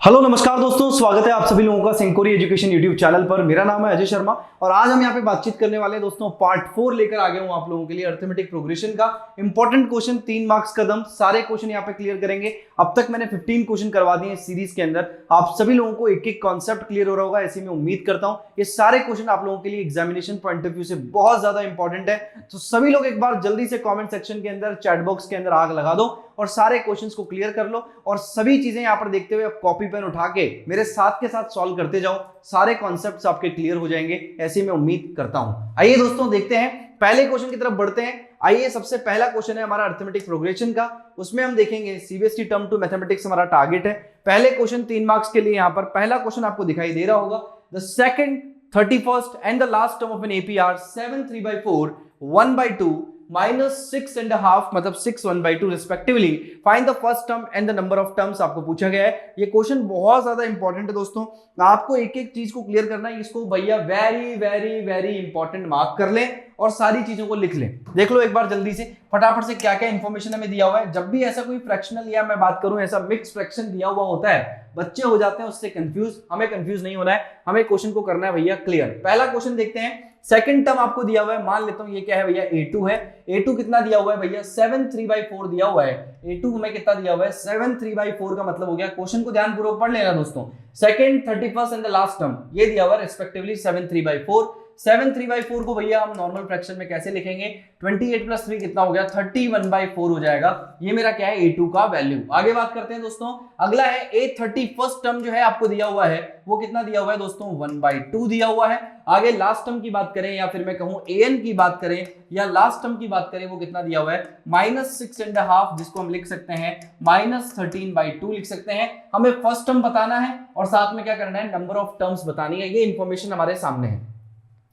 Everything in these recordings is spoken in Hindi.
हेलो नमस्कार दोस्तों, स्वागत है आप सभी लोगों का सेंकोरी एजुकेशन यूट्यूब चैनल पर। मेरा नाम है अजय शर्मा और आज हम यहाँ पे बातचीत करने वाले हैं दोस्तों। पार्ट 4 लेकर आ गया हूँ आप लोगों के लिए अर्थमेटिक प्रोग्रेशन का इंपॉर्टेंट क्वेश्चन, 3 मार्क्स का दम, सारे क्वेश्चन यहाँ पे क्लियर करेंगे। अब तक मैंने 15 क्वेश्चन करवा दिए इस सीरीज के अंदर। आप सभी लोगों को एक एक कॉन्सेप्ट क्लियर हो रहा होगा, ऐसी मैं उम्मीद करता हूँ। ये सारे क्वेश्चन आप लोगों के लिए एग्जामिनेशन पॉइंट ऑफ व्यू से बहुत ज्यादा इंपॉर्टेंट है। तो सभी लोग एक बार जल्दी से कॉमेंट सेक्शन के अंदर, चैट बॉक्स के अंदर आग लगा दो और सारे क्वेश्चंस को क्लियर कर लो। और सभी चीजें यहां पर देखते हुए कॉपी पेन उठा के मेरे साथ के साथ सॉल्व करते जाओ, सारे कॉन्सेप्ट्स आपके क्लियर हो जाएंगे, ऐसे मैं उम्मीद करता हूं। आइए दोस्तों देखते हैं, पहले क्वेश्चन की तरफ बढ़ते हैं। आइए, सबसे पहला क्वेश्चन है हमारा अर्थमेटिक प्रोग्रेशन का। उसमें हम देखेंगे सीबीएसई टर्म टू मैथमेटिक्स हमारा टारगेट है। पहले क्वेश्चन 3 मार्क्स के लिए, यहां पर पहला क्वेश्चन आपको दिखाई दे रहा होगा। The second 31st and the last term of an AP are 7 3/4 1/2 -6.5 मतलब 6 1/2 respectively. Find the first term and the number of terms आपको पूछा गया है। ये क्वेश्चन बहुत ज्यादा इंपॉर्टेंट है दोस्तों, आपको एक एक चीज को क्लियर करना है। इसको भैया very very very important mark कर लें और सारी चीजों को लिख लें। देख लो एक बार जल्दी से फटाफट से क्या क्या इंफॉर्मेशन हमें दिया हुआ है। जब भी ऐसा कोई फ्रैक्शनल या मैं बात करूं ऐसा मिक्स फ्रैक्शन दिया हुआ होता है, बच्चे हो जाते हैं उससे कंफ्यूज। हमें कंफ्यूज नहीं होना है, हमें क्वेश्चन को करना है भैया क्लियर। पहला क्वेश्चन देखते हैं। सेकंड टर्म आपको दिया हुआ है, मान लेता हूं ये क्या है भैया, a2 है। a2 कितना दिया हुआ है भैया, 7 3/4 दिया हुआ है। a2 हमें कितना दिया हुआ है, 7 3/4 का मतलब हो गया, क्वेश्चन को ध्यानपूर्वक पढ़ लेना दोस्तों। Second 31st and the last term ये दिया हुआ है रिस्पेक्टिवली 7 3/4। 7 3/4 को भैया हम नॉर्मल फ्रैक्शन में कैसे लिखेंगे, 28 + 3 कितना हो गया, 31/4 हो जाएगा। ये मेरा क्या है, a2 का वैल्यू। आगे बात करते हैं दोस्तों, अगला है a 31st टर्म जो है आपको दिया हुआ है, वो कितना दिया हुआ है दोस्तों, 1/2 दिया हुआ है। आगे लास्ट टर्म की बात करें या फिर मैं कहूं an की बात करें या लास्ट टर्म की बात करें, वो कितना दिया हुआ है, -6.5, जिसको हम लिख सकते हैं -13/2 लिख सकते हैं। हमें फर्स्ट टर्म बताना है और साथ में क्या करना है, नंबर ऑफ टर्म्स बतानी है। ये इंफॉर्मेशन हमारे सामने है।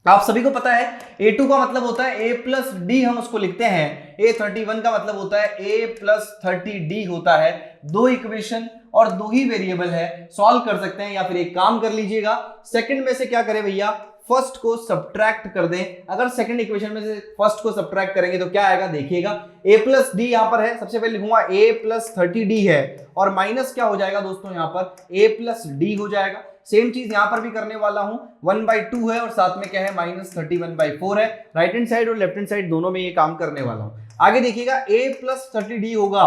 आप सभी को पता है a2 का मतलब होता है a + d, हम उसको लिखते हैं। a31 का मतलब होता है a + 30d होता है। दो इक्वेशन और दो ही वेरिएबल है, सॉल्व कर सकते हैं। या फिर एक काम कर लीजिएगा, सेकंड में से क्या करें भैया, फर्स्ट को सब्ट्रैक्ट कर दें। अगर सेकंड इक्वेशन में से फर्स्ट को सब्ट्रैक्ट करेंगे तो क्या आएगा, देखिएगा a + d यहां पर है, सबसे पहले लिखूंगा a + 30d है और माइनस क्या हो जाएगा दोस्तों, यहां पर a + d हो जाएगा। सेम चीज यहां पर भी करने वाला हूं, 1/2 है और साथ में क्या है, -31/4 है। राइट हैंड साइड और लेफ्ट हैंड साइड दोनों में ये काम करने वाला हूं। आगे देखिएगा a + 30d होगा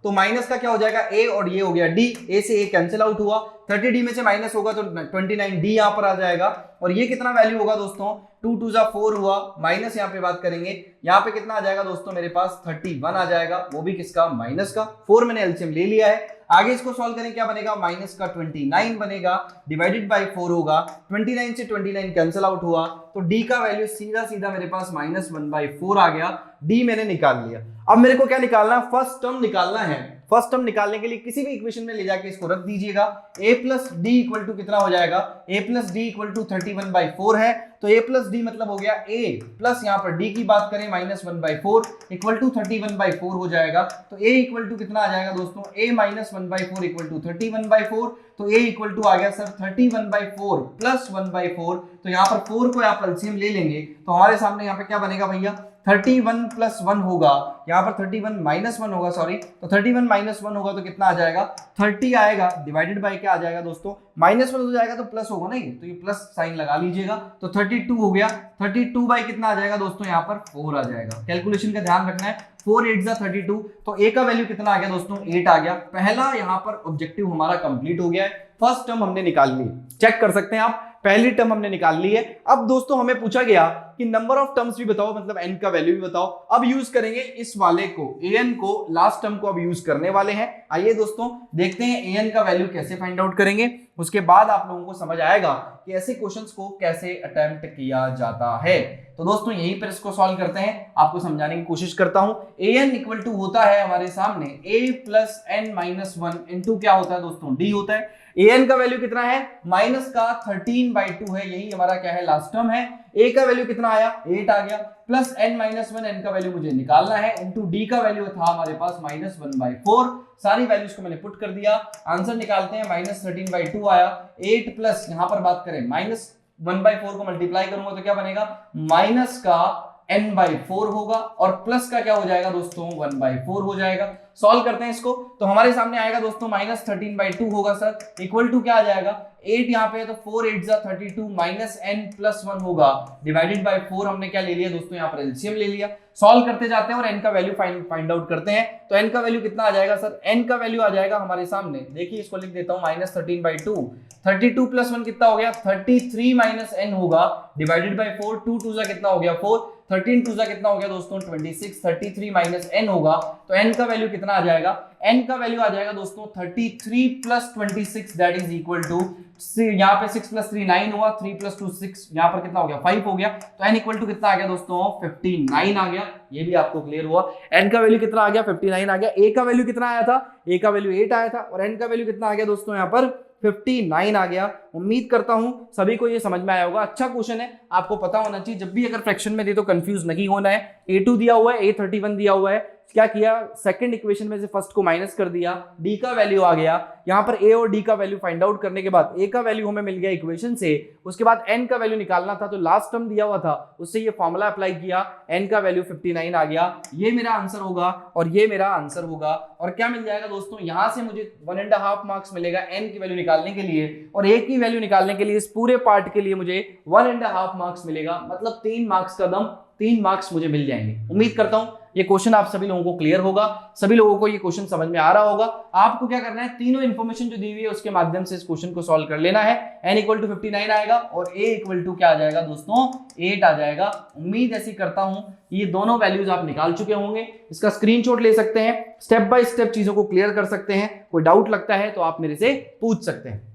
तो माइनस का क्या हो जाएगा, a और ये हो गया d, a से a कैंसिल आउट हुआ, 30d में से माइनस होगा तो 29d यहां पर आ जाएगा। और ये कितना वैल्यू होगा दोस्तों, 2 2 4 हुआ, माइनस यहाँ पे बात करेंगे, यहाँ पे कितना आ जाएगा दोस्तों, मेरे पास 31 आ जाएगा, वो भी किसका, माइनस का। 4 मैंने एलसीएम ले लिया है। आगे इसको सॉल्व करें, क्या बनेगा, माइनस का 29 बनेगा, डिवाइडेड बाय 4 होगा, 29 से 29 कैंसिल आउट हुआ तो d का वैल्यू सीधा सीधा मेरे पास -1/4 आ गया। d मैंने निकाल लिया। अब मेरे को क्या निकालना है, फर्स्ट टर्म निकालना है। फर्स्ट टर्म निकालने के लिए किसी भी इक्वेशन में ले जाके इसको रख दीजिएगा। a + d = कितना हो जाएगा, a + d = 31/4 है तो a + d मतलब हो गया a प्लस यहाँ पर d की बात करें -1/4 = 31/4 हो जाएगा। तो a = कितना आ जाएगा दोस्तों, a - 1/4 = 31/4। तो a = आ गया सर 31/4 + 1/4। तो यहाँ पर 4 को आप एलसीएम ले लेंगे तो हमारे सामने यहाँ पे क्या बनेगा भैया, 31 + 1 होगा, यहाँ पर 31 - 1 होगा, सॉरी, तो 31 - 1 होगा तो कितना आ जाएगा, 30 आएगा, डिवाइडेड बाय क्या आ जाएगा दोस्तों, -1 हो जाएगा तो प्लस होगा नहीं, तो ये प्लस साइन लगा लीजिएगा। तो 32 हो गया, 32 बाय कितना आ जाएगा दोस्तों, यहाँ पर 4 आ जाएगा। कैलकुलेशन का ध्यान रखना है, 4 8 जा 32, तो a का वैल्यू कितना आ गया दोस्तों, 8 आ गया। पहला यहाँ पर ऑब्जेक्टिव हमारा कंप्लीट हो गया है, फर्स्ट टर्म हमने निकाल ली, चेक कर सकते हैं आप, पहली टर्म हमने निकाल ली है। अब दोस्तों हमें पूछा गया कि नंबर ऑफ टर्म्स भी बताओ, मतलब n का वैल्यू भी बताओ। अब यूज करेंगे इस वाले को, an को, लास्ट टर्म को अब यूज करने वाले हैं। आइए दोस्तों देखते हैं an का वैल्यू कैसे फाइंड आउट करेंगे, उसके बाद आप लोगों को समझ आएगा कि ऐसे क्वेश्चंस को कैसे अटेम्प्ट किया जाता है। तो दोस्तों यहीं पर इसको सॉल्व करते हैं, आपको समझाने की कोशिश करता हूं। an = होता है हमारे सामने a + n - 1 इंटू क्या होता है दोस्तों, d होता है। an का वैल्यू कितना है, माइनस का 13/2 है, यही हमारा क्या है, लास्ट टर्म है। a का वैल्यू कितना आया, 8 आ गया, प्लस n - 1, n का वैल्यू मुझे निकालना है, इंटू d का वैल्यू था हमारे पास -1/4। सारी वैल्यूज को मैंने पुट कर दिया, आंसर निकालते हैं, -13/2 आया, 8 प्लस यहाँ पर बात करें -1/4 को मल्टीप्लाई करूंगा तो क्या बनेगा, माइनस का n/4 होगा और प्लस का क्या हो जाएगा दोस्तों, 1/4 हो जाएगा। सॉल्व करते हैं इसको। तो हमारे सामने आएगा दोस्तों -13/2 होगा सर, इक्वल टू क्या आ जाएगा 8 यहाँ पे है तो 4 8 जा 32 माइनस n+1 होगा डिवाइडेड बाय 4। हमने क्या ले लिया दोस्तों यहाँ पर एलसीएम ले लिया। सॉल्व करते जाते हैं और n का वैल्यू फाइंड आउट करते हैं। तो n का वैल्यू कितना आ जाएगा सर, n का वैल्यू आ जाएगा हमारे सामने, देखिए इसको लिख देता हूँ -13/2, 32 + 1 कितना हो गया 33 माइनस n होगा डिवाइडेड बाय 4, 2 2 जा कितना हो गया 4, 13 2 जा कितना हो गया दोस्तों 26, 33 माइनस n होगा। तो n का वैल्यू कितना आ जाएगा, n का वैल्यू आ जाएगा दोस्तों 33 + 26 दैट इज इक्वल टू, यहाँ पे 6 + 3 9 हुआ, 3 + 2 6, यहाँ पर कितना हो गया 5 हो गया। तो n इक्वल टू कितना आ गया दोस्तों 59 आ गया। ये भी आपको क्लियर हुआ, n का वैल्यू कितना आ गया 59 आ गया। a का वैल्यू कितना आया था, a का वैल्यू 8 आया था और n का वैल्यू कितना आ गया दोस्तों यहाँ पर 59 आ गया। उम्मीद करता हूं सभी को ये समझ में आया होगा। अच्छा क्वेश्चन है, आपको पता होना चाहिए जब भी अगर फ्रैक्शन में दे तो कंफ्यूज नहीं होना है। a2 दिया हुआ है, a31 दिया हुआ है, क्या किया सेकंड इक्वेशन में से फर्स्ट को माइनस कर दिया, d का वैल्यू आ गया। यहां पर a और d का वैल्यू फाइंड आउट करने के बाद a का वैल्यू हमें मिल गया इक्वेशन से, उसके बाद n का वैल्यू निकालना था तो लास्ट टर्म दिया हुआ था उससे ये फॉर्मूला अप्लाई किया, n का वैल्यू 59 आ गया। ये मेरा आंसर होगा और ये मेरा आंसर होगा। और क्या मिल जाएगा दोस्तों, यहां से मुझे 1.5 मार्क्स मिलेगा n की वैल्यू निकालने के लिए और a की वैल्यू निकालने के लिए इस पूरे पार्ट के लिए मुझे 1.5 मार्क्स मिलेगा, मतलब 3 मार्क्स का दम 3 मार्क्स मुझे मिल जाएंगे। उम्मीद करता हूं ये क्वेश्चन आप सभी लोगों को क्लियर होगा, सभी लोगों को ये क्वेश्चन समझ में आ रहा होगा। आपको क्या करना है, तीनों इंफॉर्मेशन जो दी हुई है उसके माध्यम से इस क्वेश्चन को सॉल्व कर लेना है। n इक्वल टू 59 आएगा और a इक्वल टू क्या आ जाएगा दोस्तों 8 आ जाएगा। उम्मीद ऐसी करता हूं ये दोनों वैल्यूज आप निकाल चुके होंगे। इसका स्क्रीनशॉट ले सकते हैं, स्टेप बाय स्टेप चीजों को क्लियर कर सकते हैं। कोई डाउट लगता है तो आप मेरे से पूछ सकते हैं।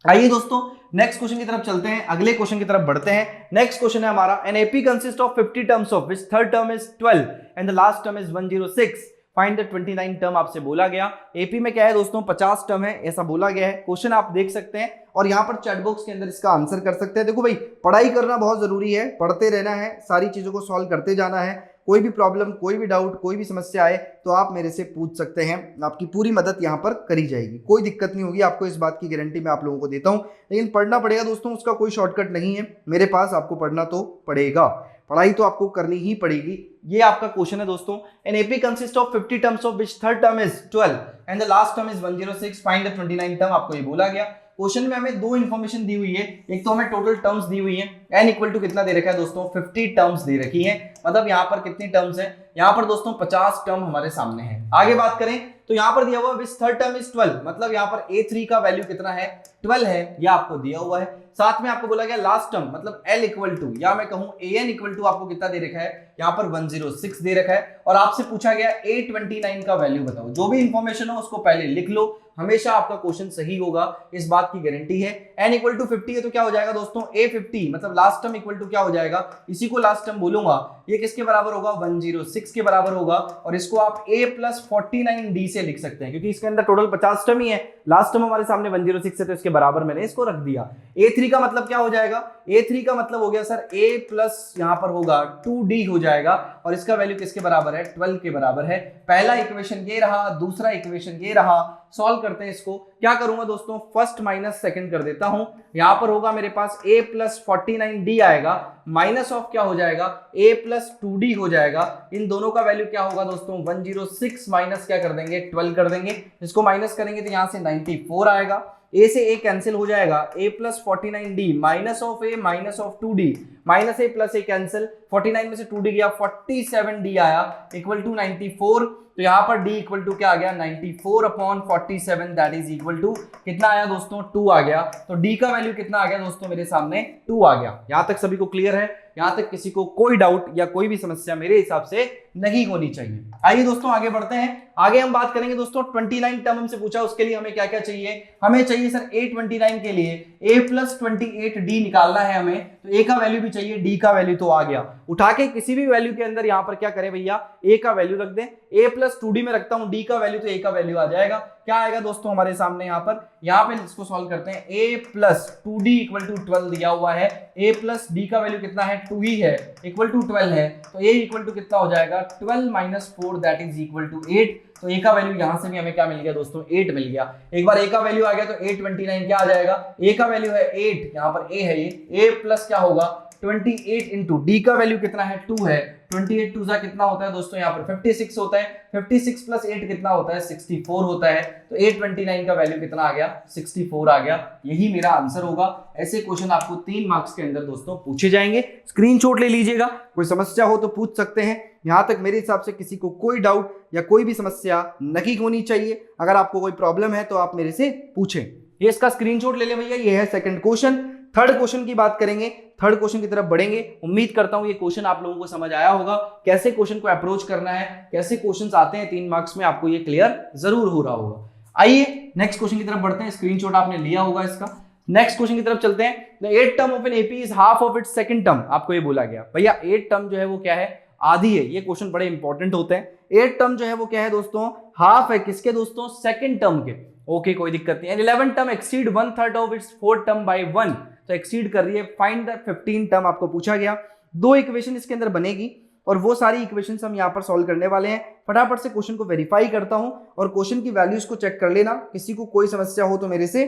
आइए दोस्तों नेक्स्ट क्वेश्चन की तरफ चलते हैं, अगले क्वेश्चन की तरफ बढ़ते हैं। नेक्स्ट क्वेश्चन है हमारा, an AP consist of 50 terms of which third term is 12 and the last term is 106, find the 29 term आपसे बोला गया। एपी में क्या है दोस्तों 50 टर्म है ऐसा बोला गया है। क्वेश्चन आप देख सकते हैं और यहाँ पर चैट बॉक्स के अंदर इसका आंसर कर सकते हैं। देखो भाई पढ़ाई करना बहुत जरूरी है, पढ़ते रहना है, सारी चीजों को सॉल्व करते जाना है। कोई भी प्रॉब्लम, कोई भी डाउट, कोई भी समस्या आए तो आप मेरे से पूछ सकते हैं, आपकी पूरी मदद यहाँ पर करी जाएगी, कोई दिक्कत नहीं होगी। आपको इस बात की गारंटी मैं आप लोगों को देता हूँ। लेकिन पढ़ना पड़ेगा दोस्तों, उसका कोई शॉर्टकट नहीं है मेरे पास, आपको पढ़ना तो पड़ेगा, पढ़ाई तो आपको करनी ही पड़ेगी। ये आपका क्वेश्चन है दोस्तों, an AP consist of 50 terms of which third term is 12 and the last term is 106, find the 29 term. आपको ये बोला गया। क्वेश्चन में हमें दो इन्फॉर्मेशन दी हुई है, एक तो हमें टोटल टर्म्स दी हुई है, n इक्वल टू कितना दे रखा है दोस्तों 50 टर्म्स दे रखी है, मतलब यहाँ पर कितनी टर्म्स है, यहाँ पर दोस्तों 50 टर्म हमारे सामने है। आगे बात करें तो यहाँ पर दिया हुआ है विच थर्ड टर्म इज 12, मतलब यहाँ पर a3 का वैल्यू कितना है 12 है, यह आपको दिया हुआ है। साथ में आपको बोला गया लास्ट टर्म मतलब l इक्वल टू, या मैं कहूं an इक्वल टू आपको कितना दे रखा है, यहाँ पर 106 दे रखा है। और आपसे पूछा गया a29 का वैल्यू बताओ। जो भी इंफॉर्मेशन हो उसको पहले लिख लो, हमेशा आपका क्वेश्चन सही होगा, इस बात की गारंटी है। n इक्वल टू 50 है तो क्या हो जाएगा दोस्तों a50, मतलब लास्ट टर्म इक्वल टू क्या हो जाएगा, इसी को लास्ट टर्म बोलूंगा, ये किसके बराबर होगा 106 के बराबर होगा। और इसको आप a प्लस 49d से लिख सकते हैं क्योंकि इसके अंदर टोटल 50 टर्म ही है, लास्ट टर्म हमारे सामने 106 है तो इसके बराबर मैंने इसको रख दिया। a3 का मतलब क्या हो जाएगा, a3 का मतलब हो गया सर a प्लस यहाँ पर होगा 2d हो जाएगा और इसका वैल्यू किसके बराबर है 12 के बराबर है। पहला इक्वेशन ये रहा, दूसरा इक्वेशन ये रहा। सॉल्व करते हैं इसको, क्या करूंगा दोस्तों फर्स्ट माइनस सेकंड कर देता हूं। यहां पर होगा मेरे पास a प्लस 49d आएगा, माइनस ऑफ क्या हो जाएगा a प्लस 2d हो जाएगा। इन दोनों का वैल्यू क्या होगा दोस्तों 106 माइनस क्या कर देंगे 12 कर देंगे, इसको माइनस करेंगे तो यहां से 94 आएगा। a से a कैंसिल हो जाएगा, a plus 49d minus of a minus of 2d, minus a plus a cancel, 49 में से 2d गया 47d आया इक्वल टू 94। तो यहाँ पर d इक्वल टू क्या आ गया 94 upon 47 that is equal to कितना आया दोस्तों 2 आ गया। तो d का वैल्यू कितना आ गया दोस्तों मेरे सामने 2 आ गया। यहाँ तक सभी को क्लियर है, यहाँ तक किसी को कोई डाउट या कोई भी समस्या मेरे हिसाब से नहीं होनी चाहिए। आइए दोस्तों आगे बढ़ते हैं। आगे हम बात करेंगे दोस्तों 29 टर्म हमसे पूछा, उसके लिए हमें क्या क्या चाहिए, हमें चाहिए सर a29 के लिए a प्लस 28d निकालना है हमें, तो a का वैल्यू भी चाहिए, d का वैल्यू तो आ गया। उठा के किसी भी वैल्यू के अंदर यहाँ पर क्या करें भैया a का वैल्यू रख दें, a प्लस 2d में रखता हूं, d का वैल्यू तो a का वैल्यू आ जाएगा। क्या आएगा दोस्तों हमारे सामने यहाँ पे इसको सॉल्व करते हैं। a plus 2d equal to 12 दिया हुआ है, a प्लस d का वैल्यू कितना है 2 ही है, इक्वल टू 12 है, तो a इक्वल टू कितना हो जाएगा 12 minus 4 that is equal to 8। तो a का वैल्यू यहां से भी हमें क्या मिल गया दोस्तों 8 मिल गया। एक बार a का वैल्यू आ गया तो a29 क्या आ जाएगा, a का वैल्यू है 8, यहाँ पर a है, ये a प्लस क्या होगा 28 इंटू डी का वैल्यू कितना है 2 है, 28 टू जा कितना होता है दोस्तों यहाँ पर 56 होता है, 56 प्लस 8 कितना होता है 64 होता है, तो 829 का वैल्यू कितना आ गया 64 आ गया। यही मेरा आंसर होगा। ऐसे क्वेश्चन आपको 3 मार्क्स के अंदर दोस्तों पूछे जाएंगे, स्क्रीनशॉट ले लीजिएगा, कोई समस्या हो तो पूछ सकते हैं। यहां तक मेरे हिसाब से किसी को कोई डाउट या कोई भी समस्या नहीं होनी चाहिए। अगर आपको कोई प्रॉब्लम है तो आप मेरे से पूछें। ये इसका स्क्रीनशॉट ले लें भैया, ये है सेकंड क्वेश्चन। थर्ड क्वेश्चन की बात करेंगे, थर्ड क्वेश्चन की तरफ बढ़ेंगे। उम्मीद करता हूं ये क्वेश्चन आप लोगों को समझ आया होगा, कैसे क्वेश्चन को अप्रोच करना है, कैसे क्वेश्चंस आते हैं 3 मार्क्स में, आपको ये क्लियर जरूर हो रहा होगा। आइए नेक्स्ट क्वेश्चन की तरफ बढ़ते हैं, स्क्रीनशॉट आपने लिया होगा इसका। नेक्स्ट क्वेश्चन की तरफ चलते हैं। The 8th term of an AP is half of its second term. आपको ये बोला गया भैया 8th टर्म जो है वो क्या है, आधी है। ये क्वेश्चन बड़े इंपॉर्टेंट होते हैं। 8th टर्म जो है वो क्या है दोस्तों, हाफ है किसके दोस्तों, सेकंड टर्म के। ओके कोई दिक्कत नहीं। 11th term exceed 1/3 of its 4th term by 1, तो एक्सीड कर रही है। फाइंड द 15th टर्म आपको पूछा गया। 2 इक्वेशन इसके अंदर बनेगी और वो सारी इक्वेशंस हम यहाँ पर सॉल्व करने वाले हैं। फटाफट से क्वेश्चन को वेरीफाई करता हूं और क्वेश्चन की वैल्यूज को चेक कर लेना। किसी को कोई समस्या हो तो मेरे से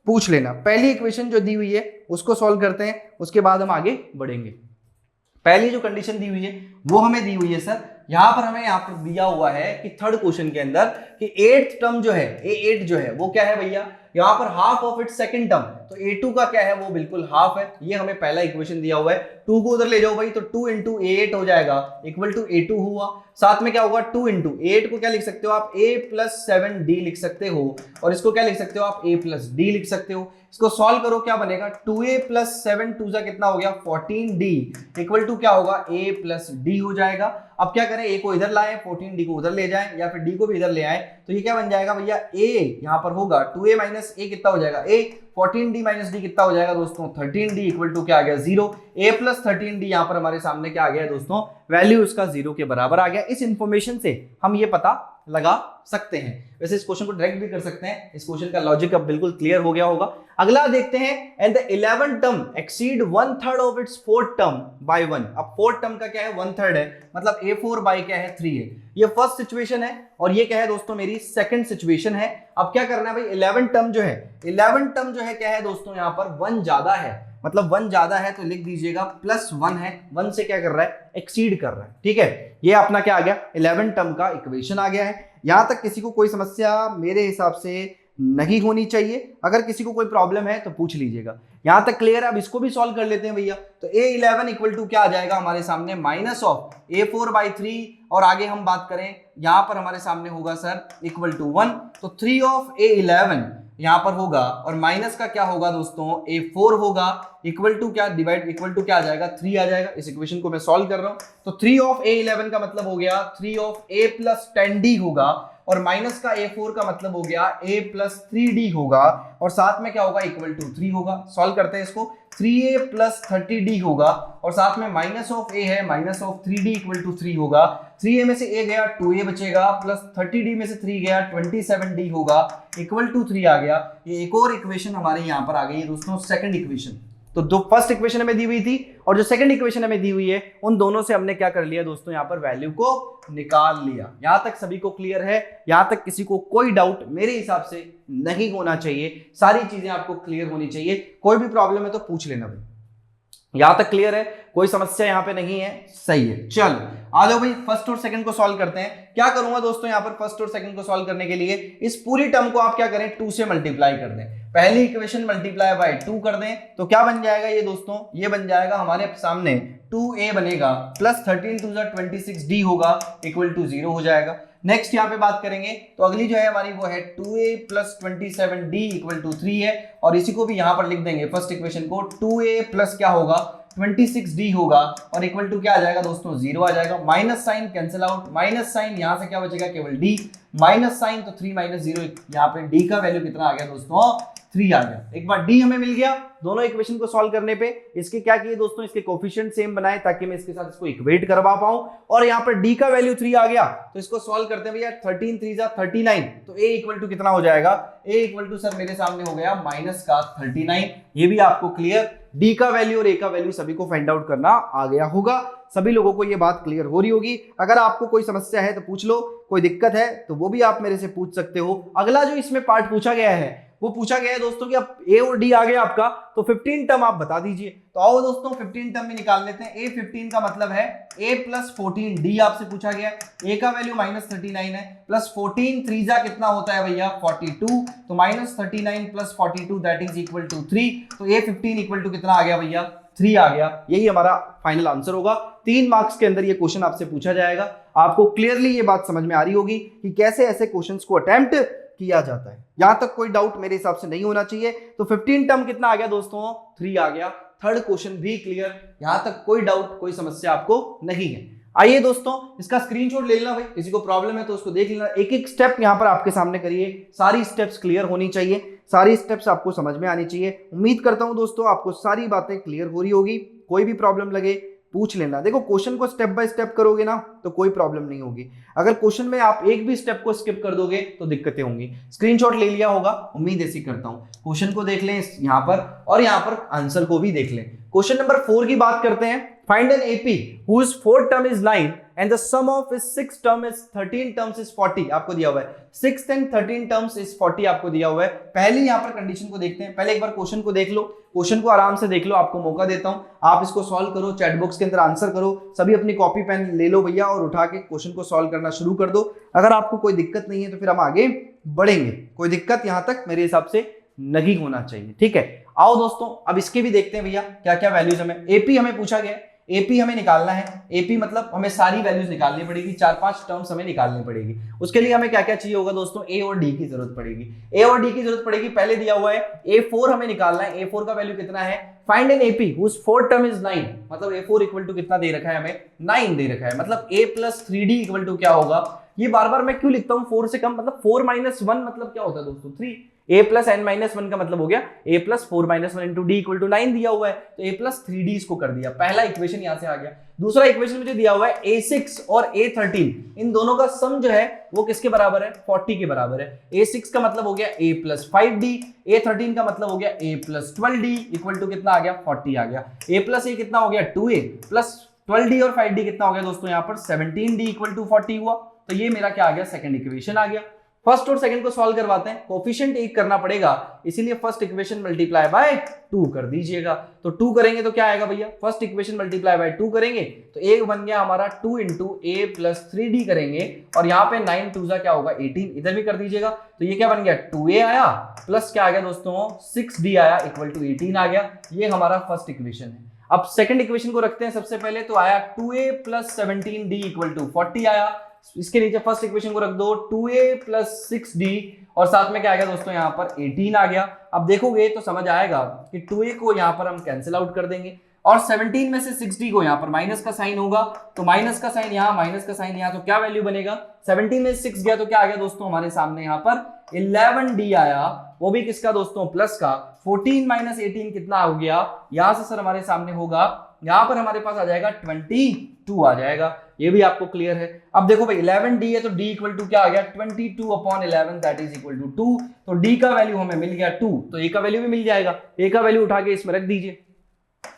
पूछ लेना। पहली इक्वेशन जो दी हुई है उसको सॉल्व करते हैं, उसके बाद हम आगे बढ़ेंगे। पहली जो कंडीशन दी हुई है वो हमें दी हुई है सर, यहां पर हमें यहाँ पर दिया हुआ है कि थर्ड क्वेश्चन के अंदर कि 8th टर्म जो है A8 जो है वो क्या है भैया, यहां पर half of its second term, तो A2 का क्या है वो बिल्कुल हाफ है। ये हमें पहला इक्वेशन दिया हुआ है। 2 को उधर ले जाओ भाई, तो 2 इंटू A8 हो जाएगा इक्वल टू A2 हुआ। साथ में क्या होगा 2 इंटू A8 को क्या लिख सकते हो आप A प्लस 7D लिख सकते हो, और इसको क्या लिख सकते हो आप A प्लस D लिख सकते हो। इसको सॉल्व करो, क्या बनेगा 2A प्लस 7 2 जा कितना हो गया 14D इक्वल टू क्या होगा A प्लस D हो जाएगा। अब क्या करें, A को इधर लाएं, 14D को उधर ले जाएं, या फिर D को भी इधर ले आएं, तो ये क्या बन जाएगा भैया A यहां पर होगा 2A माइनस A कितना हो जाएगा A, 14D माइनस D कितना हो जाएगा दोस्तों 13D इक्वल टू क्या आ गया 0। A प्लस 13D यहां पर हमारे सामने क्या आ गया दोस्तों, वैल्यू उसका 0 के बराबर आ गया। इस इंफॉर्मेशन से हम ये पता लगा सकते हैं। वैसे इस क्वेश्चन को डायरेक्ट भी कर सकते हैं, इस क्वेश्चन का लॉजिक अब बिल्कुल क्लियर हो गया होगा। अगला देखते हैं, and the 11th term exceed 1/3 of its 4th term by 1। अब 4th टर्म का क्या है 1/3 है, मतलब A4 बाय क्या है 3 है। ये फर्स्ट सिचुएशन है और ये क्या है दोस्तों मेरी सेकंड सिचुएशन है। अब क्या करना है भाई, 11th टर्म जो है क्या है दोस्तों, यहाँ पर 1 ज्यादा है, मतलब 1 ज्यादा है तो लिख दीजिएगा प्लस 1 है। 1 से क्या कर रहा है, एक्सीड कर रहा है। ठीक है, ये अपना क्या आ गया 11th टर्म का इक्वेशन आ गया है। यहां तक किसी को कोई समस्या मेरे हिसाब से नहीं होनी चाहिए। अगर किसी को कोई प्रॉब्लम है तो पूछ लीजिएगा। यहां तक क्लियर है। अब इसको भी सॉल्व कर लेते हैं भैया। तो A11 इक्वल टू क्या आ जाएगा हमारे सामने, माइनस ऑफ A4 बाई 3, और आगे हम बात करें यहां पर हमारे सामने होगा सर इक्वल टू 1, तो 3 ऑफ A11 यहां पर होगा, और माइनस का क्या होगा दोस्तों A4 होगा, इक्वल टू क्या डिवाइड इक्वल टू क्या आ जाएगा 3 आ जाएगा। इस इक्वेशन को मैं सॉल्व कर रहा हूं, तो 3 ऑफ A11 का मतलब हो गया 3 ऑफ A प्लस 10D होगा, और माइनस का A4 का मतलब हो गया A प्लस 3D होगा, और साथ में क्या होगा इक्वल टू 3 होगा। सॉल्व करते हैं इसको, 3A प्लस 30D होगा, और साथ में माइनस ऑफ A है, minus of 3D equal to 3 होगा। 3A में से A गया 2A बचेगा, प्लस 30D में से 3 गया 27D होगा, इक्वल टू 3 आ गया। ये एक और इक्वेशन हमारे यहाँ पर आ गई है दोस्तों, सेकंड इक्वेशन। तो जो फर्स्ट इक्वेशन हमें दी हुई थी और जो सेकंड इक्वेशन हमें दी हुई है, उन दोनों से हमने क्या कर लिया दोस्तों, यहाँ पर वैल्यू को निकाल लिया। यहां तक सभी को क्लियर है, यहां तक किसी को कोई डाउट मेरे हिसाब से नहीं होना चाहिए। सारी चीजें आपको क्लियर होनी चाहिए। कोई भी प्रॉब्लम है तो पूछ लेना भाई। यहां तक क्लियर है, कोई समस्या यहां पे नहीं है, सही है। चलो आ जाओ भाई, फर्स्ट और सेकंड को सॉल्व करते हैं। क्या करूंगा दोस्तों, यहां पर फर्स्ट और सेकंड को सॉल्व करने के लिए इस पूरी टर्म को आप क्या करें 2 से मल्टीप्लाई कर दें। पहली इक्वेशन मल्टीप्लाई बाय 2 कर दें, तो क्या बन जाएगा ये दोस्तों, ये बन जाएगा हमारे सामने 2A बनेगा, प्लस 13 2 26D होगा, इक्वल टू 0 हो जाएगा। नेक्स्ट यहाँ पे बात करेंगे, तो अगली जो है हमारी वो है 2A plus 27D equal to 3 है, और इसी को भी यहाँ पर लिख देंगे फर्स्ट इक्वेशन को, 2A प्लस क्या होगा 26D होगा, और इक्वल टू क्या आ जाएगा दोस्तों 0 आ जाएगा। Minus sign cancel out, minus sign यहाँ से क्या बचेगा केवल D, माइनस साइन तो 3 माइनस 0, यहाँ पे D का वैल्यू कितना आ गया दोस्तों 3 आ गया। एक बार D हमें मिल गया दोनों इक्वेशन को सॉल्व करने पे। इसके क्या किए दोस्तों, इसके कोफिशिएंट सेम बनाए ताकि मैं इसके साथ इसको इक्वेट करवा पाऊं, और यहाँ पर D का वैल्यू 3 आ गया, तो इसको सॉल्व करते हैं भैया। 13 3 जा 39, तो A इक्वल टू कितना हो जाएगा, A इक्वल टू सर मेरे सामने हो गया माइनस का 39। ये भी आपको क्लियर, D का वैल्यू और A का वैल्यू सभी को फाइंड आउट करना आ गया होगा। सभी लोगों को ये बात क्लियर हो रही होगी। अगर आपको कोई समस्या है तो पूछ लो, कोई दिक्कत है तो वो भी आप मेरे से पूछ सकते हो। अगला जो इसमें पार्ट पूछा गया है वो पूछा गया है दोस्तों कि अब ए और डी आ गया आपका, तो 15 टर्म आप बता दीजिए। तो आओ दोस्तों 15 टर्म में निकाल लेते हैं। ए 15 का मतलब है ए प्लस 14, डी आपसे पूछा गया। ए का वैल्यू -39 है, प्लस 14 3 कितना होता है भैया 42, तो -39 plus 42 that is equal to 3। तो ए 15 इक्वल टू कितना आ गया भैया 3 आ गया। यही हमारा फाइनल आंसर होगा। 3 मार्क्स के अंदर ये क्वेश्चन आपसे पूछा जाएगा। आपको क्लियरली ये बात समझ में आ रही होगी कि कैसे ऐसे क्वेश्चंस को अटेम्प्ट किया जाता है। यहां तक कोई डाउट मेरे हिसाब से नहीं होना चाहिए। तो 15 टर्म कितना आ गया दोस्तों 3 आ गया। थर्ड क्वेश्चन भी क्लियर, यहां तक कोई डाउट कोई समस्या आपको नहीं है। आइए दोस्तों इसका स्क्रीनशॉट ले लेना भाई, किसी को प्रॉब्लम है तो उसको देख लेना। एक एक स्टेप यहां पर आपके सामने करिए, सारी स्टेप्स क्लियर होनी चाहिए, सारी स्टेप्स आपको समझ में आनी चाहिए। उम्मीद करता हूं दोस्तों आपको सारी बातें क्लियर हो रही होगी। कोई भी प्रॉब्लम लगे पूछ लेना। देखो क्वेश्चन को स्टेप बाय स्टेप करोगे ना तो कोई प्रॉब्लम नहीं होगी। अगर क्वेश्चन में आप एक भी स्टेप को स्किप कर दोगे तो दिक्कतें होंगी। स्क्रीनशॉट ले लिया होगा, उम्मीद ऐसी करता हूं। क्वेश्चन को देख लें यहाँ पर और यहाँ पर आंसर को भी देख लें। क्वेश्चन नंबर 4 की बात करते हैं। Find an AP whose 4 term is 9 and the sum of his 6 term is 13 terms is 40 आपको दिया हुआ है। 6 and 13 terms is 40 आपको दिया हुआ है। पहले यहाँ पर कंडीशन को देखते हैं। पहले एक बार क्वेश्चन को देख लो, क्वेश्चन को आराम से देख लो, आपको मौका देता हूं। आप इसको सॉल्व करो, चैट बॉक्स के अंदर आंसर करो, सभी अपनी कॉपी पेन ले लो भैया और उठा के क्वेश्चन को सॉल्व करना शुरू कर दो। अगर आपको कोई दिक्कत नहीं है तो फिर हम आगे बढ़ेंगे। कोई दिक्कत यहां तक मेरे हिसाब से नहीं होना चाहिए, ठीक है। आओ दोस्तों अब इसके भी देखते हैं भैया क्या क्या वैल्यूज हमें। एपी हमें पूछा गया, एपी हमें निकालना है। एपी मतलब हमें सारी वैल्यूज निकालनी पड़ेगी, 4-5 टर्म्स हमें निकालनी पड़ेगी। उसके लिए हमें क्या क्या चाहिए होगा दोस्तों, ए और डी की जरूरत पड़ेगी। ए और डी की जरूरत पड़ेगी। पहले दिया हुआ है A4 हमें निकालना है। A4 का वैल्यू कितना है, find an AP whose 4 term is 9, मतलब A4 इक्वल टू कितना दे रखा है हमें 9 दे रखा है। मतलब A plus 3D equal to क्या होगा, ये बार बार मैं क्यों लिखता हूं 4 से कम, मतलब 4 - 1 मतलब क्या होता है दोस्तों 3। a प्लस n माइनस 1 का मतलब हो गया a plus 4 - 1 into d equal to 9 दिया हुआ है, तो a प्लस 3d इसको कर दिया। पहला इक्वेशन यहां से आ गया। दूसरा इक्वेशन मुझे दिया हुआ है a6 और a13, इन दोनों का सम जो है वो किसके बराबर है, 40 के बराबर है। a6 का मतलब हो गया a प्लस 5d, a13 का मतलब हो गया a plus 12d equal to कितना आ गया 40 आ गया। a प्लस a कितना हो गया 2a प्लस 12d और 5d कितना हो गया दोस्तों यहाँ पर 17d इक्वल टू 40 हुआ। तो ये मेरा क्या आ गया, सेकंड इक्वेशन आ गया। फर्स्ट और सेकंड को सॉल्व करवाते हैं। कोफिशिएंट एक करना पड़ेगा, इसीलिए फर्स्ट इक्वेशन मल्टीप्लाई बाय 2 कर दीजिएगा। तो 2 करेंगे तो क्या आएगा भैया, फर्स्ट इक्वेशन मल्टीप्लाई बाय 2 करेंगे तो एक बन गया हमारा 2 इंटू a प्लस 3d करेंगे, और यहाँ पे 9 2 क्या होगा 18, इधर भी कर दीजिएगा। तो ये क्या बन गया 2a आया प्लस क्या आ गया दोस्तों 6d आया इक्वल टू 18 आ गया। ये हमारा फर्स्ट इक्वेशन है। अब सेकंड इक्वेशन को रखते हैं सबसे पहले, तो आया 2a plus 17d equal to 40 आया। इसके नीचे फर्स्ट इक्वेशन को रख दो 2a प्लस 6d और साथ में क्या आ गया दोस्तों यहाँ पर 18 आ गया। अब देखोगे तो समझ आएगा कि 2a को यहाँ पर हम कैंसिल आउट कर देंगे और 17 में से 6d को यहाँ पर माइनस का साइन होगा, तो माइनस का साइन यहाँ माइनस का साइन यहाँ, तो क्या वैल्यू बनेगा 17 में 6 गया तो क्या आ गया दोस्तों हमारे सामने यहाँ पर 11d आया, वो भी किसका दोस्तों प्लस का। 14 माइनस 18 कितना हो गया, यहां से सर हमारे सामने होगा, यहां पर हमारे पास आ जाएगा 22 आ जाएगा। ये भी आपको क्लियर है। अब देखो भाई 11d है तो d इक्वल टू क्या आ गया 22/11 दैट इज इक्वल टू 2। तो d का वैल्यू हमें मिल गया 2, तो a का वैल्यू भी मिल जाएगा। a का वैल्यू उठा के इसमें रख दीजिए,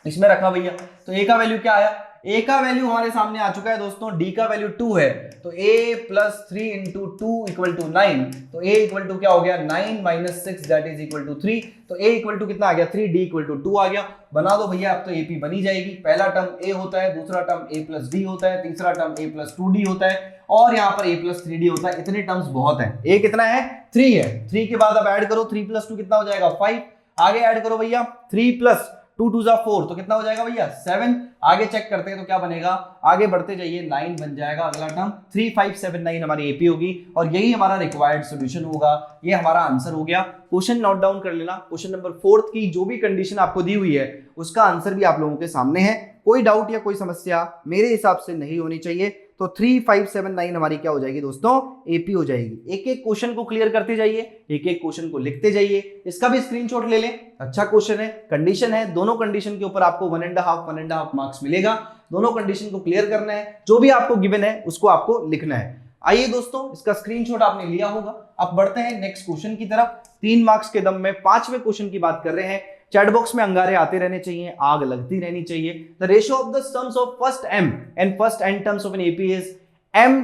इसमें रखा भैया। तो a का वैल्यू क्या आया, a का वैल्यू हमारे सामने आ चुका है दोस्तों, d का वैल्यू 2 है, तो a plus 3 into 2 equal to 9, तो a इक्वल टू क्या हो गया 9 minus 6 that is equal to 3। तो a इक्वल टू कितना आ गया 3, d इक्वल टू 2 आ गया। बना दो भैया, अब तो AP बनी जाएगी। पहला टर्म a होता है, दूसरा टर्म a प्लस d होता है, तीसरा टर्म a प्लस 2d होता है और यहाँ पर a प्लस 3d होता है। इतने टर्म्स बहुत है। a कितना है 3 है, 3 के बाद अब ऐड करो 3 प्लस 2 कितना हो जाएगा 5, आगे ऐड करो भैया 3 प्लस 2 2 जा 4 तो कितना हो जाएगा भैया 7। आगे चेक करते हैं तो क्या बनेगा, आगे बढ़ते जाइए 9 बन जाएगा अगला टर्म, 3579 हमारी एपी होगी और यही हमारा रिक्वायर्ड सॉल्यूशन होगा। ये हमारा आंसर हो गया। क्वेश्चन नोट डाउन कर लेना। क्वेश्चन नंबर 4 की जो भी कंडीशन आपको दी हुई है उसका आंसर भी आप लोगों के सामने है। कोई डाउट या कोई समस्या मेरे हिसाब से नहीं होनी चाहिए। तो 3579 हमारी क्या हो जाएगी दोस्तों एपी हो जाएगी। एक एक क्वेश्चन को क्लियर करते जाइए, एक एक क्वेश्चन को लिखते जाइए। इसका भी स्क्रीनशॉट ले लें, अच्छा क्वेश्चन है, कंडीशन है, दोनों कंडीशन के ऊपर आपको 1.5 मार्क्स मिलेगा। दोनों कंडीशन को क्लियर करना है, जो भी आपको गिवन है उसको आपको लिखना है। आइए दोस्तों, इसका स्क्रीनशॉट आपने लिया होगा। अब बढ़ते हैं नेक्स्ट क्वेश्चन की तरफ। 3 मार्क्स के दम में 5वें क्वेश्चन की बात कर रहे हैं। चैट बॉक्स में अंगारे आते रहने चाहिए, आग लगती रहनी चाहिए। The ratio of the sums of first m and first n terms of an AP is m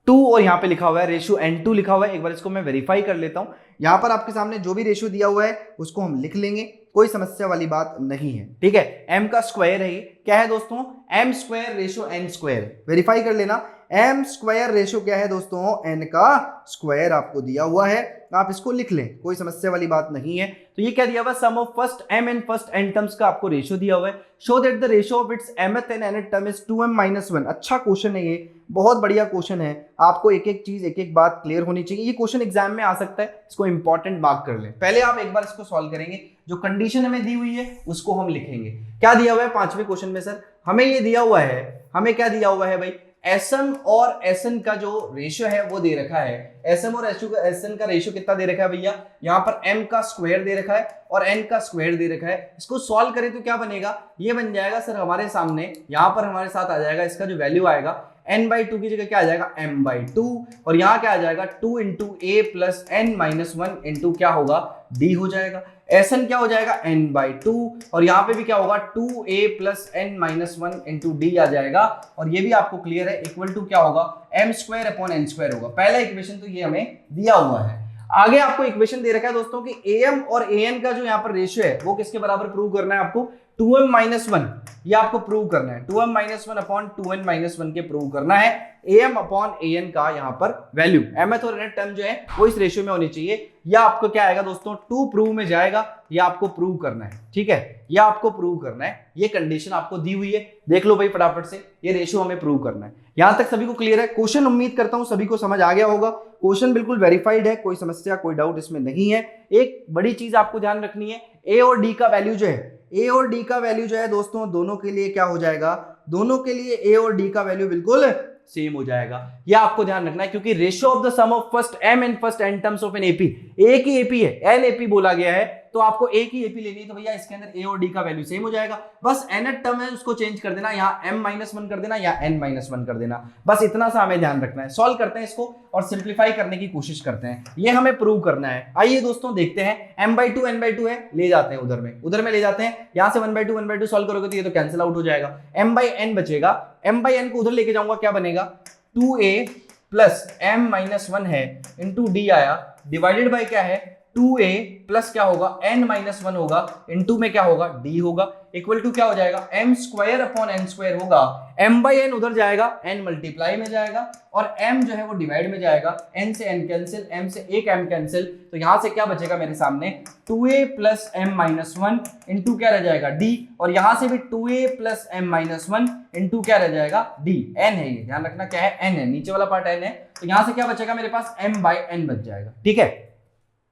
2 और यहाँ पे लिखा हुआ है रेशियो n2 लिखा हुआ है। एक बार इसको मैं वेरीफाई कर लेता हूँ। यहाँ पर आपके सामने जो भी रेशियो दिया हुआ है उसको हम लिख लेंगे, कोई समस्या वाली बात नहीं है, ठीक है। m का स्क्वायर है, ये क्या है दोस्तों, m square ratio n square, verify कर लेना। m स्क्वायर रेशियो क्या है दोस्तों, n का स्क्वायर आपको दिया हुआ है, आप इसको लिख लें, कोई समस्या वाली बात नहीं है। तो ये क्या दिया हुआ है, sum of first m and first n terms का आपको रेशियो दिया हुआ है। Show that the ratio of its mth and nth term is 2m-1। अच्छा क्वेश्चन है, ये बहुत बढ़िया क्वेश्चन है। आपको एक एक चीज एक एक बात क्लियर होनी चाहिए। ये क्वेश्चन एग्जाम में आ सकता है, इसको इंपॉर्टेंट मार्क कर लें। पहले आप एक बार इसको सॉल्व करेंगे, जो कंडीशन हमें दी हुई है उसको हम लिखेंगे। क्या दिया हुआ है पांचवें क्वेश्चन में सर, हमें ये दिया हुआ है, हमें क्या दिया हुआ है भाई, Sm और Sn का जो रेशियो है वो दे रखा है। Sm और Sn का रेशियो कितना दे रखा है भैया, यहाँ पर m का स्क्वायर दे रखा है और n का स्क्वायर दे रखा है। इसको सॉल्व करें तो क्या बनेगा, ये बन जाएगा सर हमारे सामने, यहाँ पर हमारे साथ आ जाएगा, इसका जो वैल्यू आएगा n/2 की जगह क्या आ जाएगा m/2, और यहाँ क्या आ जाएगा 2 × a + n-1 इंटू क्या होगा d हो जाएगा। Sn क्या हो जाएगा n/2, और यहाँ पे भी क्या होगा 2a + n-1 इंटू d आ जाएगा। और ये भी आपको क्लियर है, इक्वल टू क्या होगा m²/n² होगा। पहला इक्वेशन तो ये हमें दिया हुआ है। आगे आपको इक्वेशन दे रखा है दोस्तों कि am और an का जो यहाँ पर रेशियो है वो किसके बराबर प्रूव करना है आपको, 2m-1, ये आपको प्रूव करना है। 2m-1/2n-1 के प्रूव करना है। am/an का यहाँ पर वैल्यू mth और nth टर्म जो है वो इस रेशियो में होनी चाहिए। या आपको क्या आएगा दोस्तों, 2 प्रूव में जाएगा, या आपको प्रूव करना है, ठीक है, या आपको प्रूव करना है। ये कंडीशन आपको दी हुई है, देख लो भाई फटाफट से, ये रेशियो हमें प्रूव करना है। यहां तक सभी को क्लियर है। क्वेश्चन उम्मीद करता हूं सभी को समझ आ गया होगा। क्वेश्चन बिल्कुल वेरीफाइड है, कोई समस्या कोई डाउट इसमें नहीं है। एक बड़ी चीज आपको ध्यान रखनी है, ए और डी का वैल्यू जो है, ए और डी का वैल्यू जो है दोस्तों दोनों के लिए क्या हो जाएगा, दोनों के लिए ए और डी का वैल्यू बिल्कुल सेम हो जाएगा। यह आपको ध्यान रखना है, क्योंकि ratio of the sum of first m and first n terms of an AP, एक ही एपी है, n एपी बोला गया है, तो आपको एक ही एपी लेनी है। तो भैया इसके अंदर a और d का वैल्यू सेम हो जाएगा। बस nth टर्म है उसको चेंज कर देना, यहाँ m-1 कर देना या n-1 कर देना, बस इतना सा हमें ध्यान रखना है। सॉल्व करते हैं इसको और सिंप्लीफाई करने की कोशिश करते हैं, ये हमें प्रूव करना है। आइए दोस्तों देखते हैं, m/2 n/2 है, ले जाते हैं उधर में ले जाते हैं। यहाँ से 1/2 सॉल्व करोगे तो ये तो कैंसिल आउट हो जाएगा, m/n बचेगा। m/n को उधर लेके जाऊंगा, क्या बनेगा 2a + m-1 है इंटू d आया, डिवाइडेड बाय क्या है 2a प्लस क्या होगा n-1 होगा, इंटू में क्या होगा d होगा, इक्वल टू क्या हो जाएगा m²/n² होगा। m/n उधर जाएगा, n मल्टीप्लाई में जाएगा, और m जो है वो डिवाइड में जाएगा। n से n कैंसिल, m से एक m कैंसिल, तो यहां से क्या बचेगा मेरे सामने 2a + m-1 इंटू क्या रह जाएगा d, और यहां से भी 2a + m-1 इंटू क्या रह जाएगा d। n है, ये ध्यान रखना क्या है, n है, नीचे वाला पार्ट n है, तो यहां से क्या बचेगा मेरे पास m/n बच जाएगा, ठीक है।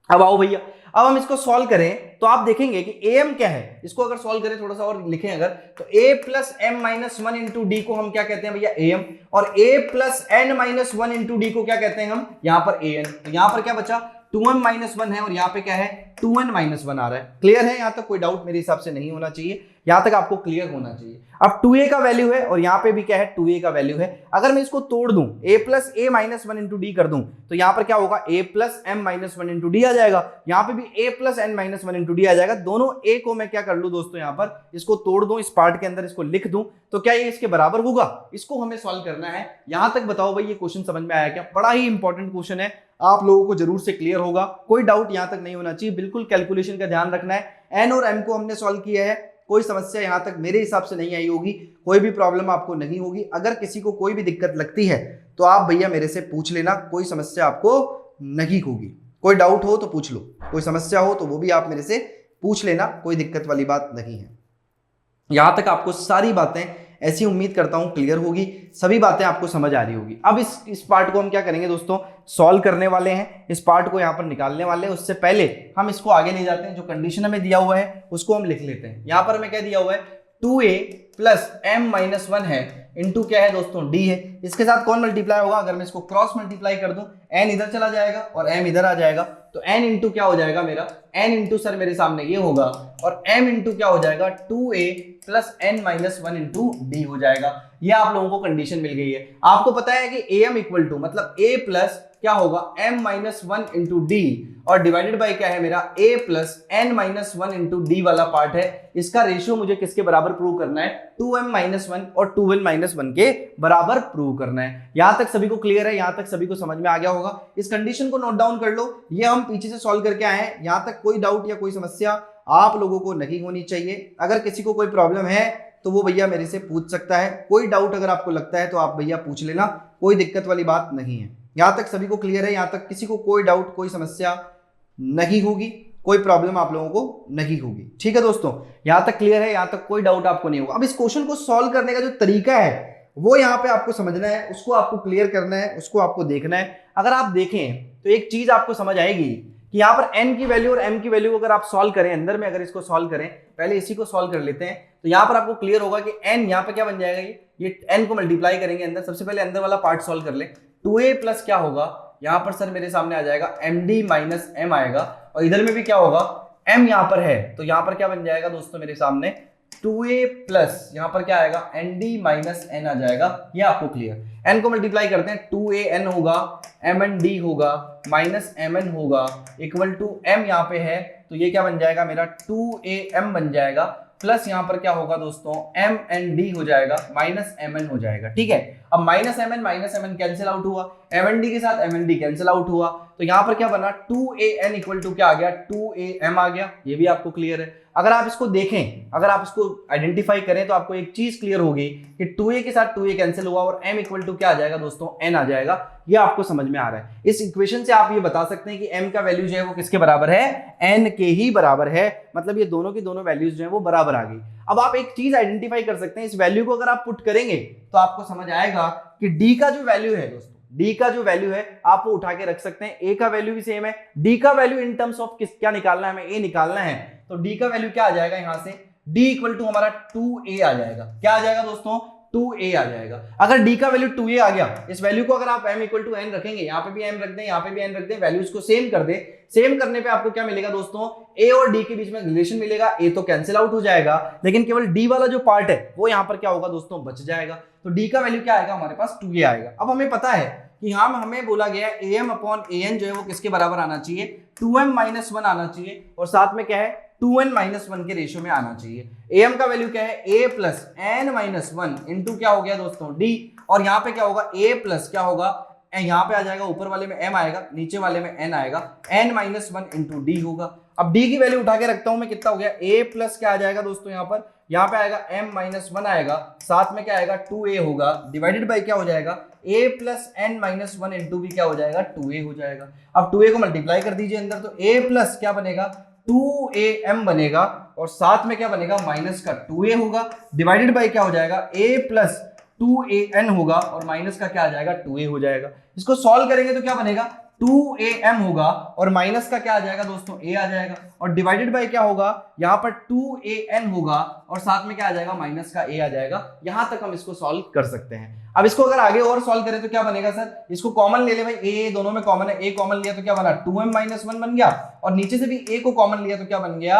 अब आओ भैया, अब हम इसको सॉल्व करें तो आप देखेंगे कि am क्या है। इसको अगर सॉल्व करें थोड़ा सा और लिखें अगर, तो a + m-1 इंटू डी को हम क्या कहते हैं भैया am, और a + n-1 इंटू डी को क्या कहते हैं हम, यहाँ पर an। तो यहाँ पर क्या बचा 2m-1 है, और यहाँ पे क्या है 2n-1 आ रहा है। क्लियर है, यहाँ तक कोई डाउट मेरे हिसाब से नहीं होना चाहिए, यहाँ तक आपको क्लियर होना चाहिए। अब 2a का वैल्यू है और यहाँ पे भी क्या है 2a का वैल्यू है। अगर मैं इसको तोड़ दूं, a + a-1 इंटू डी कर दूं, तो यहाँ पर क्या होगा a + m-1 इंटू डी आ जाएगा, यहाँ पे भी a + n-1 इंटू डी आ जाएगा। दोनों a को मैं क्या कर लूं दोस्तों, यहाँ पर इसको तोड़ दूं, इस पार्ट के अंदर इसको लिख दूं, तो क्या ये इसके बराबर होगा। इसको हमें सॉल्व करना है। यहां तक बताओ भाई ये क्वेश्चन समझ में आया क्या, बड़ा ही इंपॉर्टेंट क्वेश्चन है, आप लोगों को जरूर से क्लियर होगा, कोई डाउट यहां तक नहीं होना चाहिए। बिल्कुल कैलकुलेशन का ध्यान रखना है। n और m को हमने सॉल्व किया है, कोई समस्या यहां तक मेरे हिसाब से नहीं आई होगी, कोई भी प्रॉब्लम आपको नहीं होगी। अगर किसी को कोई भी दिक्कत लगती है तो आप भैया मेरे से पूछ लेना, कोई समस्या आपको नहीं होगी। कोई डाउट हो तो पूछ लो, कोई समस्या हो तो वो भी आप मेरे से पूछ लेना, कोई दिक्कत वाली बात नहीं है। यहां तक आपको सारी बातें ऐसी उम्मीद करता हूं क्लियर होगी, सभी बातें आपको समझ आ रही होगी। अब इस पार्ट को हम क्या करेंगे दोस्तों, सॉल्व करने वाले हैं, इस पार्ट को यहाँ पर निकालने वाले हैं। उससे पहले हम इसको आगे ले जाते हैं, जो कंडीशन हमें दिया हुआ है उसको हम लिख लेते हैं। यहाँ पर हमें क्या दिया हुआ है 2a + m-1 है इंटू क्या है दोस्तों d है। इसके साथ कौन मल्टीप्लाई होगा, अगर मैं इसको क्रॉस मल्टीप्लाई कर दूं, n इधर चला जाएगा और m इधर आ जाएगा, तो n इंटू क्या हो जाएगा मेरा, n इंटू सर मेरे सामने ये होगा, और m इंटू क्या हो जाएगा 2a + n-1 इंटू d हो जाएगा। ये आप लोगों को कंडीशन मिल गई है। आपको पता है कि am इक्वल टू मतलब a + क्या होगा m minus one into D और डिवाइडेड बाई क्या है मेरा a plus n minus one into D वाला पार्ट है। इसका रेशियो मुझे किसके बराबर प्रूव करना है, 2m माइनस वन और 2n माइनस वन के बराबर प्रूव करना है। यहां तक सभी को क्लियर है, यहां तक सभी को समझ में आ गया होगा। इस कंडीशन को नोट डाउन कर लो, ये हम पीछे से सॉल्व करके आए हैं। यहां तक कोई डाउट या कोई समस्या आप लोगों को नहीं होनी चाहिए। अगर किसी को कोई प्रॉब्लम है तो वो भैया मेरे से पूछ सकता है। कोई डाउट अगर आपको लगता है तो आप भैया पूछ लेना, कोई दिक्कत वाली बात नहीं है। यहां तक सभी को क्लियर है, यहां तक किसी को कोई डाउट कोई समस्या नहीं होगी, कोई प्रॉब्लम आप लोगों को नहीं होगी। ठीक है दोस्तों, यहां तक क्लियर है, यहां तक कोई डाउट आपको नहीं होगा। अब इस क्वेश्चन को सॉल्व करने का जो तरीका है वो यहाँ पे आपको समझना है, उसको आपको क्लियर करना है, उसको आपको देखना है। अगर आप देखें तो एक चीज आपको समझ आएगी कि यहाँ पर n की वैल्यू और m की वैल्यू अगर आप सॉल्व करें, अंदर में अगर इसको सॉल्व करें, पहले इसी को सॉल्व कर लेते हैं, तो यहाँ पर आपको क्लियर होगा कि n यहाँ पे क्या बन जाएगा, ये n को मल्टीप्लाई करेंगे अंदर। सबसे पहले अंदर वाला पार्ट सॉल्व कर ले। 2a प्लस क्या होगा यहाँ पर सर मेरे सामने आ जाएगा md माइनस m आएगा, और इधर में भी क्या होगा m यहाँ पर है, तो यहाँ पर क्या बन जाएगा दोस्तों मेरे सामने 2a प्लस यहाँ पर क्या आएगा nd माइनस n आ जाएगा। ये आपको क्लियर, n को मल्टीप्लाई करते हैं 2an होगा, mnd होगा माइनस mn होगा इक्वल टू m यहाँ पे है, तो ये क्या बन जाएगा मेरा 2am बन जाएगा, प्लस यहाँ पर क्या होगा दोस्तों mnd हो जाएगा माइनस mn हो जाएगा। ठीक है, अब माइनस mn कैंसिल आउट हुआ, mnd के साथ mnd कैंसिल आउट हुआ, तो यहाँ पर क्या बना 2an इक्वल टू क्या आ गया 2am आ गया। ये भी आपको क्लियर है। अगर आप इसको देखें, अगर आप इसको आइडेंटिफाई करें तो आपको एक चीज क्लियर होगी कि 2a के साथ 2a कैंसिल हुआ और m इक्वल टू क्या आ जाएगा दोस्तों n आ जाएगा। ये आपको समझ में आ रहा है। इस इक्वेशन से आप ये बता सकते हैं कि m का वैल्यू जो है वो किसके बराबर है, n के ही बराबर है। मतलब ये दोनों की दोनों वैल्यूज जो है वो बराबर आ गई। अब आप एक चीज आइडेंटिफाई कर सकते हैं, इस वैल्यू को अगर आप पुट करेंगे तो आपको समझ आएगा कि d का जो वैल्यू है दोस्तों, d का जो वैल्यू है आप वो उठा के रख सकते हैं। a का वैल्यू भी सेम है, d का वैल्यू इन टर्म्स ऑफ किस क्या निकालना है, हमें a निकालना है, तो d का वैल्यू क्या आ जाएगा यहां से, d इक्वल टू हमारा 2a आ जाएगा। क्या आ जाएगा दोस्तों 2a आ जाएगा। अगर d का वैल्यू 2a आ गया, इस वैल्यू को अगर आप m इक्वल टू n रखेंगे, यहाँ पे भी m रख दें, यहाँ पे भी n रख दें, वैल्यूज को सेम कर दे, सेम करने पे आपको क्या मिलेगा दोस्तों, a और d के बीच में रिलेशन मिलेगा। a तो कैंसिल आउट हो जाएगा, लेकिन केवल d वाला जो पार्ट है वो यहाँ पर क्या होगा दोस्तों बच जाएगा। तो d का वैल्यू क्या आएगा हमारे पास 2a आएगा। अब हमें पता है कि यहाँ हमें बोला गया है am अपॉन an जो है वो किसके बराबर आना चाहिए, 2m माइनस वन आना चाहिए, और साथ में क्या है 2n माइनस वन के रेशियो में आना चाहिए। am का वैल्यू क्या है a plus n minus one into क्या हो गया दोस्तों d, और यहाँ पे क्या होगा a प्लस क्या होगा, यहाँ पे आ जाएगा ऊपर वाले में m आएगा, नीचे वाले में n आएगा, n minus one into D होगा। अब d की वैल्यू उठा के रखता हूं मैं, कितना हो गया a प्लस क्या आ जाएगा दोस्तों, यहाँ पे आएगा m माइनस वन आएगा, साथ में क्या आएगा 2a होगा, डिवाइडेड बाई क्या हो जाएगा a plus n minus one into भी क्या हो जाएगा 2a हो जाएगा। अब 2a को मल्टीप्लाई कर दीजिए अंदर, तो a प्लस क्या बनेगा 2am बनेगा, और साथ में क्या बनेगा माइनस का 2a होगा, डिवाइडेड बाई क्या हो जाएगा a प्लस 2an होगा, और माइनस का क्या आ जाएगा 2a हो जाएगा। इसको सॉल्व करेंगे तो क्या बनेगा 2am होगा, और माइनस का क्या आ जाएगा दोस्तों a आ जाएगा, और डिवाइडेड बाय क्या होगा यहाँ पर 2an होगा, और साथ में क्या आ जाएगा माइनस का a आ जाएगा। यहां तक हम इसको सॉल्व कर सकते हैं। अब इसको अगर आगे और सॉल्व करें तो क्या बनेगा सर, इसको कॉमन ले ले भाई, a दोनों में कॉमन है, a कॉमन लिया तो क्या बना 2m माइनस वन बन गया, और नीचे से भी a को कॉमन लिया तो क्या बन गया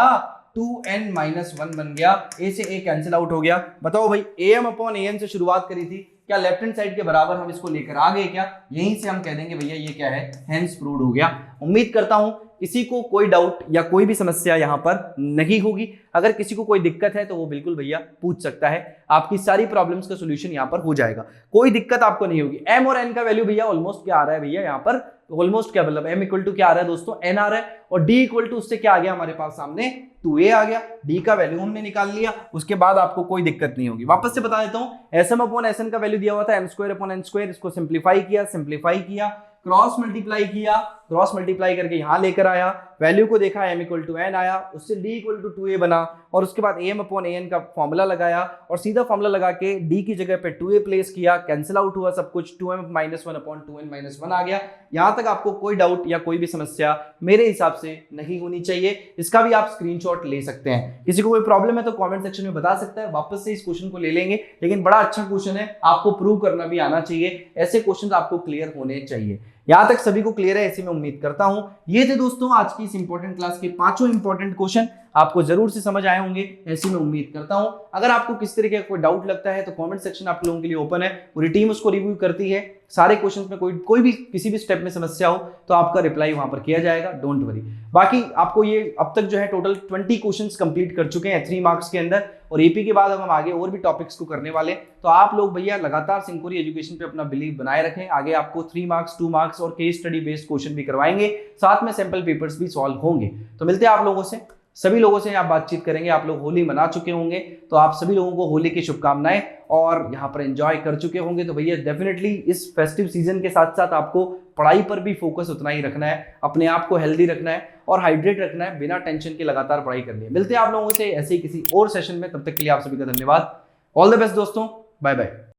2n माइनस वन बन गया, a से a कैंसिल आउट हो गया। बताओ भाई am अपॉन an से शुरुआत करी थी, क्या लेफ्ट हैंड साइड के बराबर हम इसको लेकर आ गए क्या, यहीं से हम कह देंगे भैया ये क्या है हेंस प्रूव्ड हो गया। उम्मीद करता हूं किसी को कोई डाउट या कोई भी समस्या यहां पर नहीं होगी। अगर किसी को कोई दिक्कत है तो वो बिल्कुल भैया पूछ सकता है, आपकी सारी प्रॉब्लम्स का सॉल्यूशन यहां पर हो जाएगा, कोई दिक्कत आपको नहीं होगी। m और n का वैल्यू भैया ऑलमोस्ट क्या आ रहा है भैया यहाँ पर, ऑलमोस्ट क्या मतलब m इक्वल टू क्या आ रहा है दोस्तों n आ रहा है, और d इक्वल टू उससे क्या आ गया हमारे पास सामने 2a आ गया, d का वैल्यू हमने निकाल लिया, उसके बाद आपको कोई दिक्कत नहीं होगी। वापस से बता देता हूं, sm अपॉन sn का वैल्यू दिया हुआ था m square upon n square, इसको सिंप्लीफाई किया, क्रॉस मल्टीप्लाई किया, क्रॉस मल्टीप्लाई करके यहां लेकर आया, वैल्यू को देखा m इक्वल टू n आया, उससे d इक्वल टू 2a बना, और उसके बाद am अपॉन an का फॉर्मूला लगाया, और सीधा फॉर्मूला लगा के d की जगह पे 2a प्लेस किया, कैंसिल आउट हुआ सब कुछ, 2m minus one upon 2n minus one आ गया। यहां तक आपको कोई डाउट या कोई भी समस्या मेरे हिसाब से नहीं होनी चाहिए। इसका भी आप स्क्रीनशॉट ले सकते हैं। किसी को कोई प्रॉब्लम है तो कॉमेंट सेक्शन में बता सकता है, वापस से इस क्वेश्चन को ले लेंगे, लेकिन बड़ा अच्छा क्वेश्चन है, आपको प्रूव करना भी आना चाहिए, ऐसे क्वेश्चन आपको क्लियर होने चाहिए। यहां तक सभी को क्लियर है, ऐसे मैं उम्मीद करता हूं। ये थे दोस्तों आज की इस इंपॉर्टेंट क्लास के पांचों इंपॉर्टेंट क्वेश्चन। आपको जरूर से समझ आए होंगे, ऐसी मैं उम्मीद करता हूं। अगर आपको किस तरीके का कोई डाउट लगता है तो कमेंट सेक्शन आप लोगों के लिए ओपन है, पूरी टीम उसको रिव्यू करती है। सारे क्वेश्चंस में कोई भी किसी भी स्टेप में समस्या हो तो आपका रिप्लाई वहां पर किया जाएगा, डोंट वरी। बाकी आपको ये अब तक जो है टोटल 20 क्वेश्चंस कंप्लीट कर चुके हैं 3 मार्क्स के अंदर, और एपी के बाद अब हम आगे और भी टॉपिक्स को करने वाले। तो आप लोग भैया लगातार सिंकोरी एजुकेशन पे अपना बिलीव बनाए रखें। आगे आपको 3 मार्क्स 2 मार्क्स और केस स्टडी बेस्ड क्वेश्चन भी करवाएंगे, साथ में सैंपल पेपर्स भी सॉल्व होंगे। तो मिलते हैं आप लोगों से, सभी लोगों से आप बातचीत करेंगे। आप लोग होली मना चुके होंगे तो आप सभी लोगों को होली की शुभकामनाएं, और यहाँ पर एंजॉय कर चुके होंगे। तो भैया डेफिनेटली इस फेस्टिव सीजन के साथ साथ आपको पढ़ाई पर भी फोकस उतना ही रखना है, अपने आप को हेल्दी रखना है और हाइड्रेट रखना है, बिना टेंशन के लगातार पढ़ाई करनी है। मिलते हैं आप लोगों से ऐसे ही किसी और सेशन में, तब तक के लिए आप सभी का धन्यवाद। ऑल द बेस्ट दोस्तों, बाय बाय।